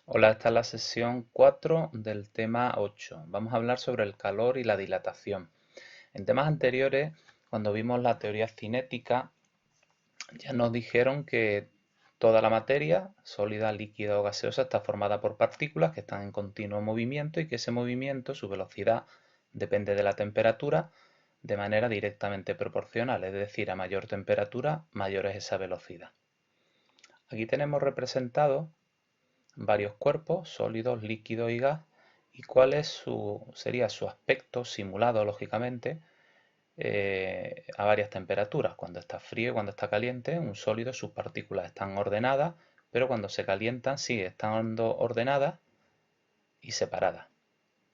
Hola, esta es la sesión 4 del tema 8. Vamos a hablar sobre el calor y la dilatación. En temas anteriores, cuando vimos la teoría cinética, ya nos dijeron que toda la materia, sólida, líquida o gaseosa, está formada por partículas que están en continuo movimiento y que ese movimiento, su velocidad, depende de la temperatura de manera directamente proporcional, es decir, a mayor temperatura, mayor es esa velocidad. Aquí tenemos representado varios cuerpos, sólidos, líquidos y gas, y cuál sería su aspecto simulado, lógicamente, a varias temperaturas. Cuando está frío y cuando está caliente, un sólido, sus partículas están ordenadas, pero cuando se calientan sigue estando ordenadas y separadas.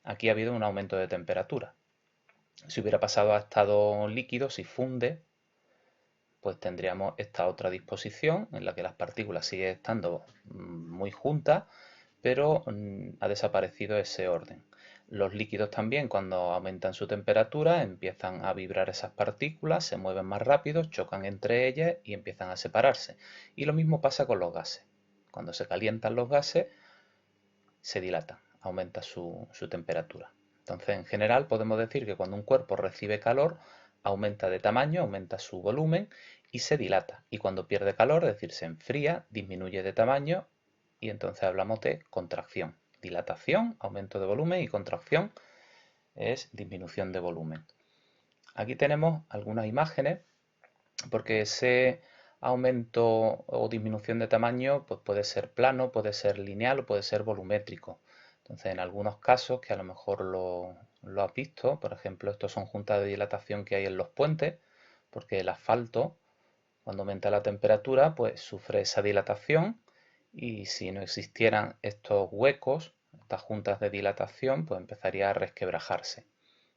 Aquí ha habido un aumento de temperatura. Si hubiera pasado a estado líquido, si funde, pues tendríamos esta otra disposición en la que las partículas siguen estando muy juntas, pero ha desaparecido ese orden. Los líquidos también, cuando aumentan su temperatura, empiezan a vibrar esas partículas, se mueven más rápido, chocan entre ellas y empiezan a separarse. Y lo mismo pasa con los gases. Cuando se calientan los gases, se dilatan, aumenta su temperatura. Entonces, en general, podemos decir que cuando un cuerpo recibe calor, aumenta de tamaño, aumenta su volumen y se dilata. Y cuando pierde calor, es decir, se enfría, disminuye de tamaño y entonces hablamos de contracción. Dilatación, aumento de volumen, y contracción es disminución de volumen. Aquí tenemos algunas imágenes porque ese aumento o disminución de tamaño pues puede ser plano, puede ser lineal o puede ser volumétrico. Entonces, en algunos casos, que a lo mejor lo has visto, por ejemplo, estos son juntas de dilatación que hay en los puentes, porque el asfalto, cuando aumenta la temperatura, pues sufre esa dilatación, y si no existieran estos huecos, estas juntas de dilatación, pues empezaría a resquebrajarse.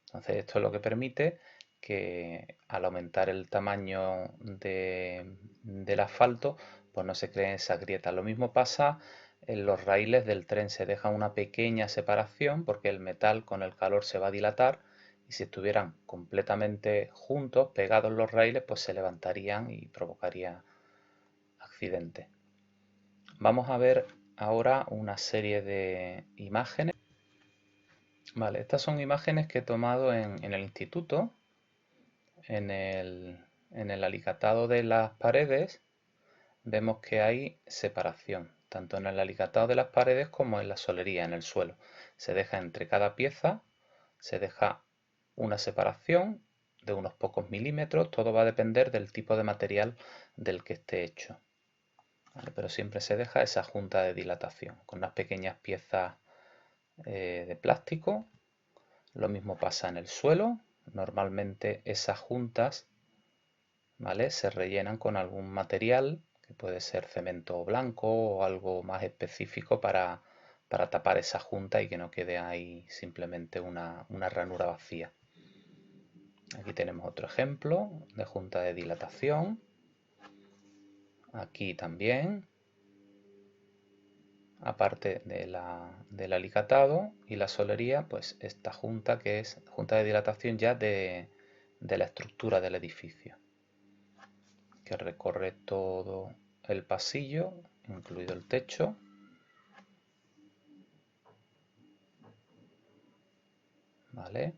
Entonces, esto es lo que permite que al aumentar el tamaño del asfalto, pues no se creen esas grietas. Lo mismo pasa en los raíles del tren, se deja una pequeña separación porque el metal con el calor se va a dilatar, y si estuvieran completamente juntos, pegados los raíles, pues se levantarían y provocaría accidentes. Vamos a ver ahora una serie de imágenes. Vale, estas son imágenes que he tomado en el instituto, en el alicatado de las paredes. Vemos que hay separación, tanto en el alicatado de las paredes como en la solería, en el suelo. Se deja entre cada pieza, se deja una separación de unos pocos milímetros, todo va a depender del tipo de material del que esté hecho. ¿Vale? Pero siempre se deja esa junta de dilatación con unas pequeñas piezas de plástico. Lo mismo pasa en el suelo. Normalmente esas juntas, ¿vale?, se rellenan con algún material, que puede ser cemento blanco o algo más específico para tapar esa junta y que no quede ahí simplemente una ranura vacía. Aquí tenemos otro ejemplo de junta de dilatación. Aquí también, aparte del alicatado y la solería, pues esta junta, que es junta de dilatación ya de la estructura del edificio, que recorre todo el pasillo, incluido el techo. ¿Vale?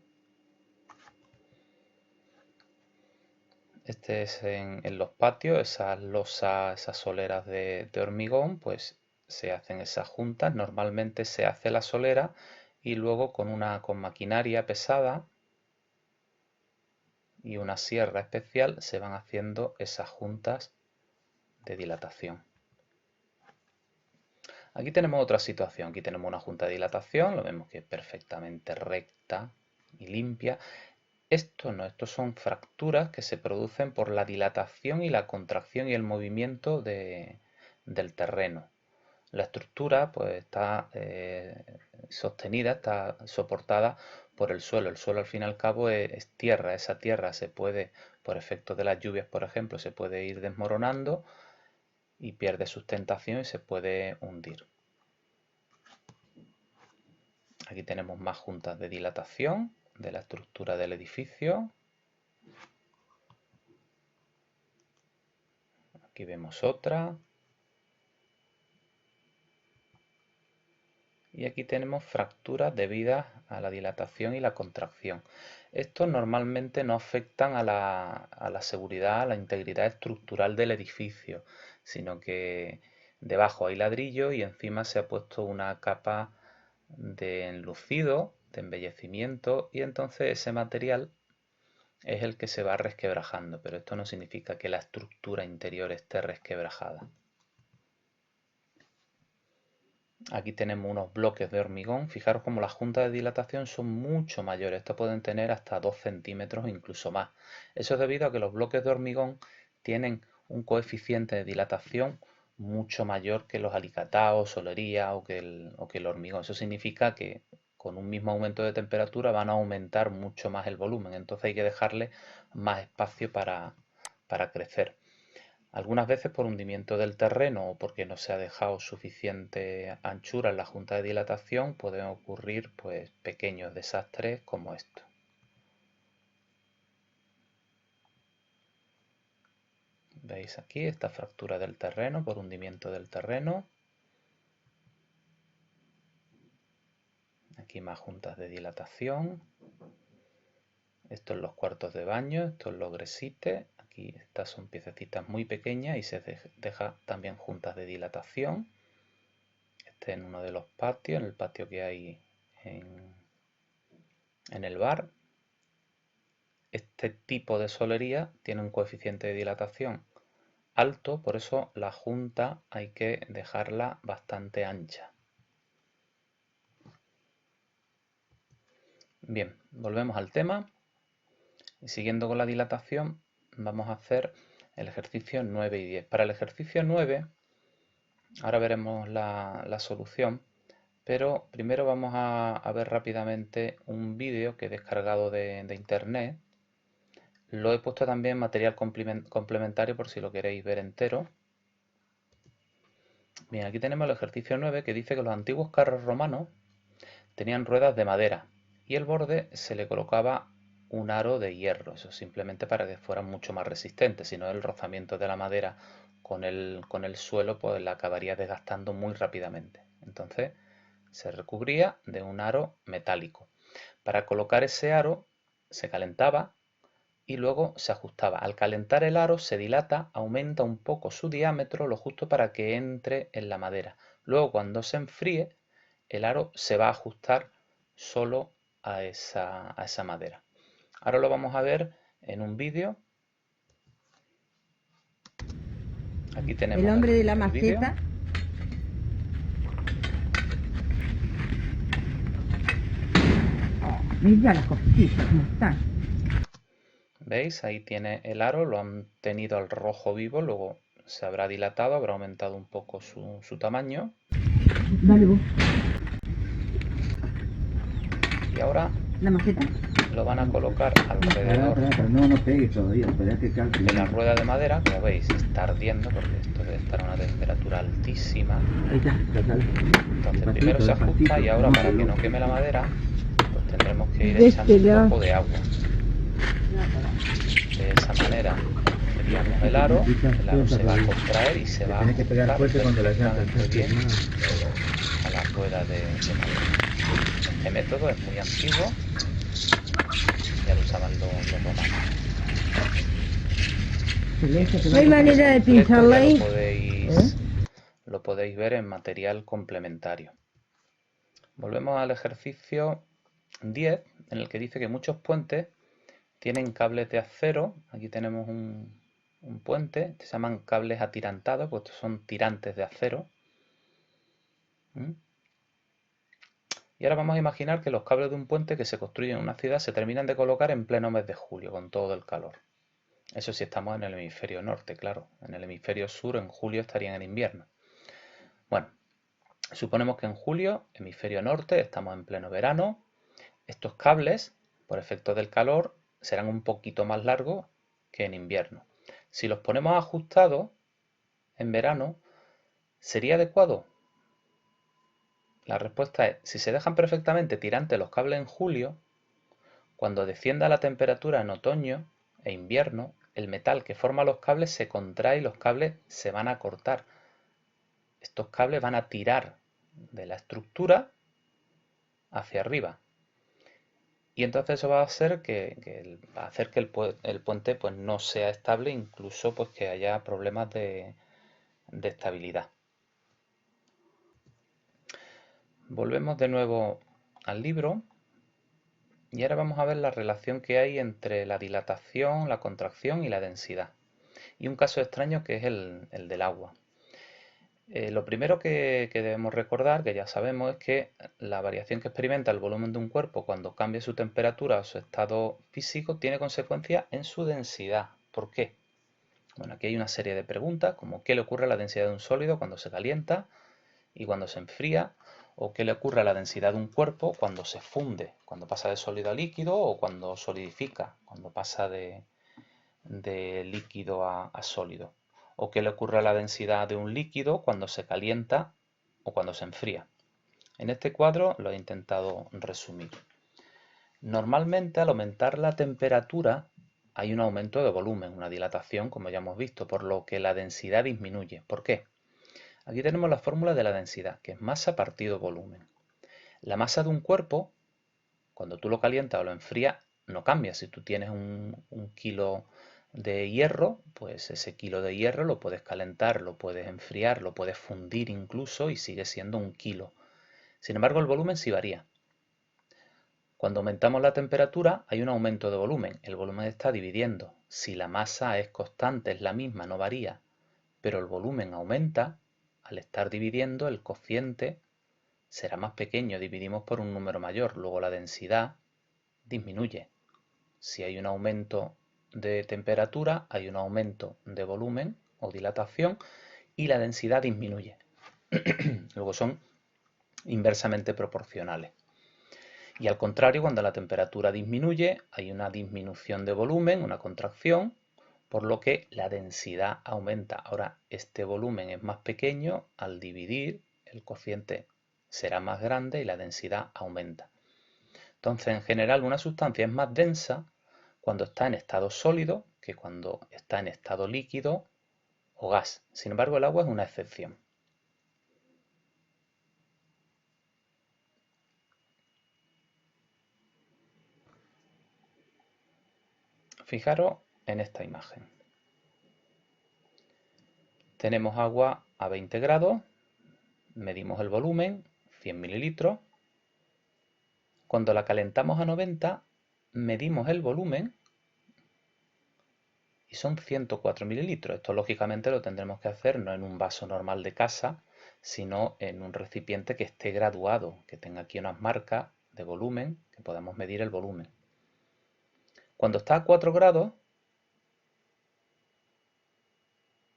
Este es en los patios, esas losas, esas soleras de hormigón, pues se hacen esas juntas. Normalmente se hace la solera y luego con maquinaria pesada y una sierra especial se van haciendo esas juntas de dilatación. Aquí tenemos otra situación. Aquí tenemos una junta de dilatación, lo vemos que es perfectamente recta y limpia. Esto no, estos son fracturas que se producen por la dilatación y la contracción y el movimiento del terreno. La estructura pues está sostenida, está soportada por el suelo. El suelo al fin y al cabo es tierra. Esa tierra se puede, por efecto de las lluvias, por ejemplo, se puede ir desmoronando y pierde sustentación y se puede hundir. Aquí tenemos más juntas de dilatación de la estructura del edificio. Aquí vemos otra. y aquí tenemos fracturas debidas a la dilatación y la contracción. Estos normalmente no afectan a la seguridad, a la integridad estructural del edificio, sino que debajo hay ladrillo y encima se ha puesto una capa de enlucido, de embellecimiento, y entonces ese material es el que se va resquebrajando, pero esto no significa que la estructura interior esté resquebrajada. Aquí tenemos unos bloques de hormigón. Fijaros como las juntas de dilatación son mucho mayores. Estos pueden tener hasta 2 centímetros o incluso más. Eso es debido a que los bloques de hormigón tienen un coeficiente de dilatación mucho mayor que los alicatados, solería o que el hormigón. Eso significa que con un mismo aumento de temperatura van a aumentar mucho más el volumen. Entonces hay que dejarle más espacio para crecer. Algunas veces por hundimiento del terreno o porque no se ha dejado suficiente anchura en la junta de dilatación pueden ocurrir pues pequeños desastres como esto. ¿Veis aquí esta fractura del terreno por hundimiento del terreno? Aquí más juntas de dilatación. Esto es los cuartos de baño, esto es los gresites. Aquí estas son piececitas muy pequeñas y se deja también juntas de dilatación. Este en uno de los patios, en el patio que hay en el bar. Este tipo de solería tiene un coeficiente de dilatación alto, por eso la junta hay que dejarla bastante ancha. Bien, volvemos al tema y siguiendo con la dilatación vamos a hacer el ejercicio 9 y 10. Para el ejercicio 9, ahora veremos la solución, pero primero vamos a ver rápidamente un vídeo que he descargado de internet. Lo he puesto también en material complementario por si lo queréis ver entero. Bien, aquí tenemos el ejercicio 9 que dice que los antiguos carros romanos tenían ruedas de madera y el borde se le colocaba un aro de hierro, eso simplemente para que fueran mucho más resistentes, si no el rozamiento de la madera con el suelo pues la acabaría desgastando muy rápidamente. Entonces se recubría de un aro metálico. Para colocar ese aro se calentaba y luego se ajustaba. Al calentar el aro se dilata, aumenta un poco su diámetro, lo justo para que entre en la madera. Luego cuando se enfríe, el aro se va a ajustar solo a esa madera. Ahora lo vamos a ver en un vídeo. Aquí tenemos el hombre de la maceta. Mira las costillas cómo están. ¿Veis? Ahí tiene el aro, lo han tenido al rojo vivo, luego se habrá dilatado, habrá aumentado un poco su tamaño. Dale vos. Y ahora la maceta lo van a colocar alrededor de la rueda de madera. Como veis, está ardiendo porque esto debe estar a una temperatura altísima. Entonces primero se ajusta y ahora para que no queme la madera, pues tendremos que ir echando un poco de agua. De esa manera enfriamos el aro se va a contraer y se va a ajustar perfectamente bien a la rueda de madera. Este método es muy antiguo, ya lo usaban los romanos. No hay manera de pincharla ahí. Lo podéis ver en material complementario. Volvemos al ejercicio 10, en el que dice que muchos puentes tienen cables de acero. Aquí tenemos un puente, se llaman cables atirantados, pues estos son tirantes de acero. Y ahora vamos a imaginar que los cables de un puente que se construye en una ciudad se terminan de colocar en pleno mes de julio, con todo el calor. Eso sí estamos en el hemisferio norte, claro. En el hemisferio sur, en julio, estarían en invierno. Bueno, suponemos que en julio, hemisferio norte, estamos en pleno verano. Estos cables, por efecto del calor, serán un poquito más largos que en invierno. Si los ponemos ajustados en verano, ¿sería adecuado? La respuesta es, si se dejan perfectamente tirantes los cables en julio, cuando descienda la temperatura en otoño e invierno, el metal que forma los cables se contrae y los cables se van a cortar. Estos cables van a tirar de la estructura hacia arriba. Y entonces eso va a hacer va a hacer que el puente pues, no sea estable, incluso pues, que haya problemas de estabilidad. Volvemos de nuevo al libro y ahora vamos a ver la relación que hay entre la dilatación, la contracción y la densidad. Y un caso extraño que es el del agua. Lo primero que debemos recordar, que ya sabemos, es que la variación que experimenta el volumen de un cuerpo cuando cambia su temperatura o su estado físico tiene consecuencias en su densidad. ¿Por qué? Bueno, aquí hay una serie de preguntas, como qué le ocurre a la densidad de un sólido cuando se calienta y cuando se enfría, o qué le ocurre a la densidad de un cuerpo cuando se funde, cuando pasa de sólido a líquido o cuando solidifica, cuando pasa de líquido a sólido, o qué le ocurre a la densidad de un líquido cuando se calienta o cuando se enfría. En este cuadro lo he intentado resumir. Normalmente al aumentar la temperatura hay un aumento de volumen, una dilatación, como ya hemos visto, por lo que la densidad disminuye. ¿Por qué? Aquí tenemos la fórmula de la densidad, que es masa partido volumen. La masa de un cuerpo, cuando tú lo calientas o lo enfrías, no cambia. Si tú tienes un kilo de hierro, pues ese kilo de hierro lo puedes calentar, lo puedes enfriar, lo puedes fundir incluso y sigue siendo un kilo. Sin embargo, el volumen sí varía. Cuando aumentamos la temperatura hay un aumento de volumen. El volumen está dividiendo. Si la masa es constante, es la misma, no varía, pero el volumen aumenta, al estar dividiendo el cociente será más pequeño, dividimos por un número mayor, luego la densidad disminuye. Si hay un aumento de temperatura, hay un aumento de volumen o dilatación y la densidad disminuye. Luego son inversamente proporcionales. Y al contrario, cuando la temperatura disminuye, hay una disminución de volumen, una contracción, por lo que la densidad aumenta. Ahora, este volumen es más pequeño, al dividir, el cociente será más grande y la densidad aumenta. Entonces, en general, una sustancia es más densa cuando está en estado sólido que cuando está en estado líquido o gas. Sin embargo, el agua es una excepción. Fijaros en esta imagen. Tenemos agua a 20 grados, medimos el volumen, 100 mililitros. Cuando la calentamos a 90, medimos el volumen y son 104 mililitros. Esto lógicamente lo tendremos que hacer no en un vaso normal de casa, sino en un recipiente que esté graduado, que tenga aquí unas marcas de volumen, que podamos medir el volumen. Cuando está a 4 grados,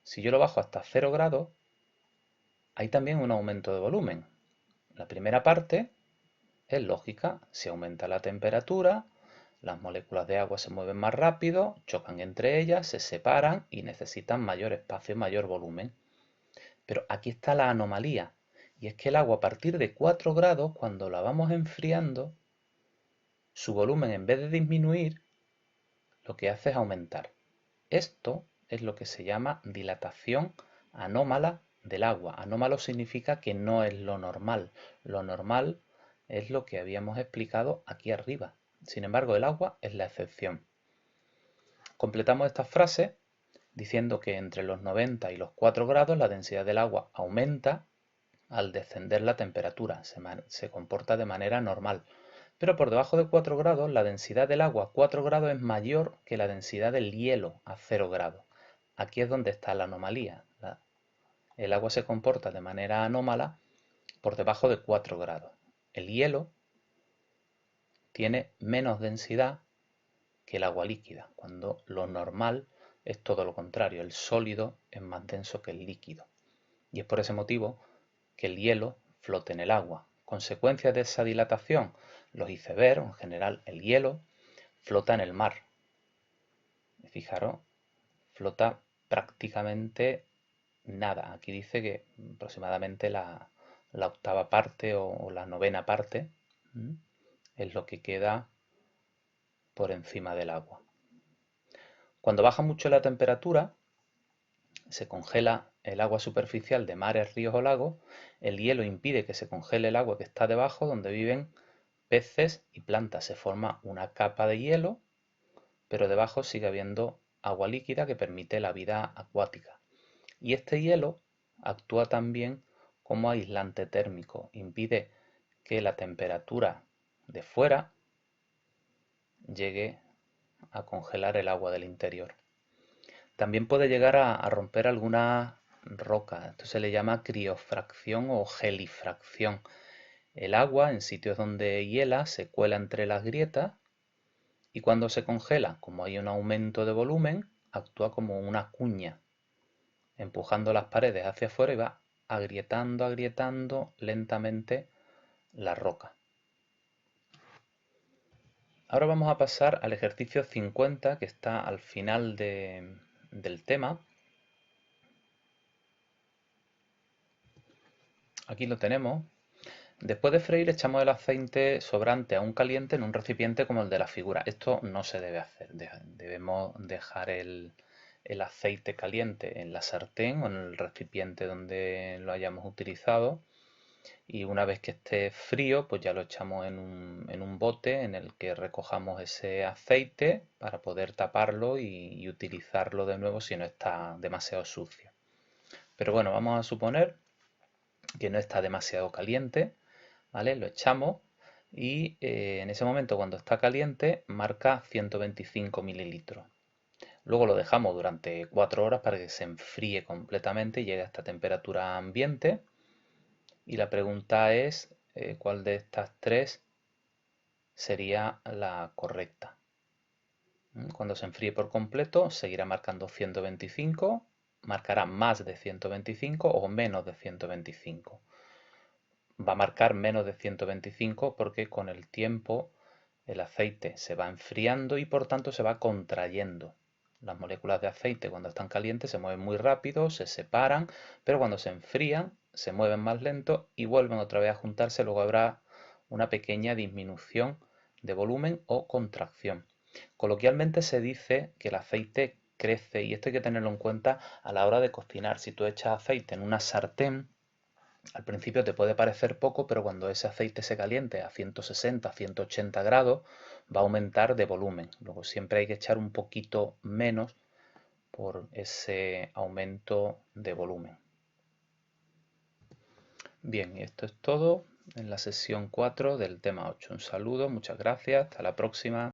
si yo lo bajo hasta 0 grados, hay también un aumento de volumen. La primera parte es lógica, si aumenta la temperatura, las moléculas de agua se mueven más rápido, chocan entre ellas, se separan y necesitan mayor espacio, mayor volumen. Pero aquí está la anomalía, y es que el agua a partir de 4 grados, cuando la vamos enfriando, su volumen en vez de disminuir, lo que hace es aumentar. Esto es lo que se llama dilatación anómala del agua. Anómalo significa que no es lo normal. Lo normal es lo que habíamos explicado aquí arriba. Sin embargo, el agua es la excepción. Completamos esta frase diciendo que entre los 90 y los 4 grados la densidad del agua aumenta al descender la temperatura, se comporta de manera normal. Pero por debajo de 4 grados la densidad del agua a 4 grados es mayor que la densidad del hielo a 0 grados. Aquí es donde está la anomalía. El agua se comporta de manera anómala por debajo de 4 grados. El hielo tiene menos densidad que el agua líquida, cuando lo normal es todo lo contrario, el sólido es más denso que el líquido. Y es por ese motivo que el hielo flota en el agua. Consecuencias de esa dilatación, los icebergs, en general el hielo, flota en el mar. Fijaros, flota prácticamente nada. Aquí dice que aproximadamente la octava parte o la novena parte es lo que queda por encima del agua. Cuando baja mucho la temperatura, se congela el agua superficial de mares, ríos o lagos, el hielo impide que se congele el agua que está debajo, donde viven peces y plantas. Se forma una capa de hielo, pero debajo sigue habiendo agua líquida que permite la vida acuática. Y este hielo actúa también como aislante térmico, impide que la temperatura de fuera llegue a congelar el agua del interior. También puede llegar a romper alguna roca. Esto se le llama criofracción o gelifracción. El agua en sitios donde hiela se cuela entre las grietas y cuando se congela, como hay un aumento de volumen, actúa como una cuña, empujando las paredes hacia afuera y va agrietando lentamente la roca. Ahora vamos a pasar al ejercicio 50 que está al final del tema. Aquí lo tenemos. Después de freír echamos el aceite sobrante aún caliente en un recipiente como el de la figura. Esto no se debe hacer. Debemos dejar el aceite caliente en la sartén o en el recipiente donde lo hayamos utilizado. Y una vez que esté frío, pues ya lo echamos en un bote en el que recojamos ese aceite para poder taparlo y utilizarlo de nuevo si no está demasiado sucio. Pero bueno, vamos a suponer que no está demasiado caliente, ¿vale? Lo echamos y en ese momento cuando está caliente marca 125 mililitros. Luego lo dejamos durante 4 horas para que se enfríe completamente y llegue a esta temperatura ambiente. Y la pregunta es, ¿cuál de estas tres sería la correcta? Cuando se enfríe por completo, seguirá marcando 125, marcará más de 125 o menos de 125. Va a marcar menos de 125 porque con el tiempo el aceite se va enfriando y por tanto se va contrayendo. Las moléculas de aceite cuando están calientes se mueven muy rápido, se separan, pero cuando se enfrían se mueven más lento y vuelven otra vez a juntarse. Luego habrá una pequeña disminución de volumen o contracción. Coloquialmente se dice que el aceite crece y esto hay que tenerlo en cuenta a la hora de cocinar. Si tú echas aceite en una sartén, al principio te puede parecer poco, pero cuando ese aceite se caliente a 160, 180 grados, va a aumentar de volumen. Luego siempre hay que echar un poquito menos por ese aumento de volumen. Bien, esto es todo en la sesión 4 del tema 8. Un saludo, muchas gracias, hasta la próxima.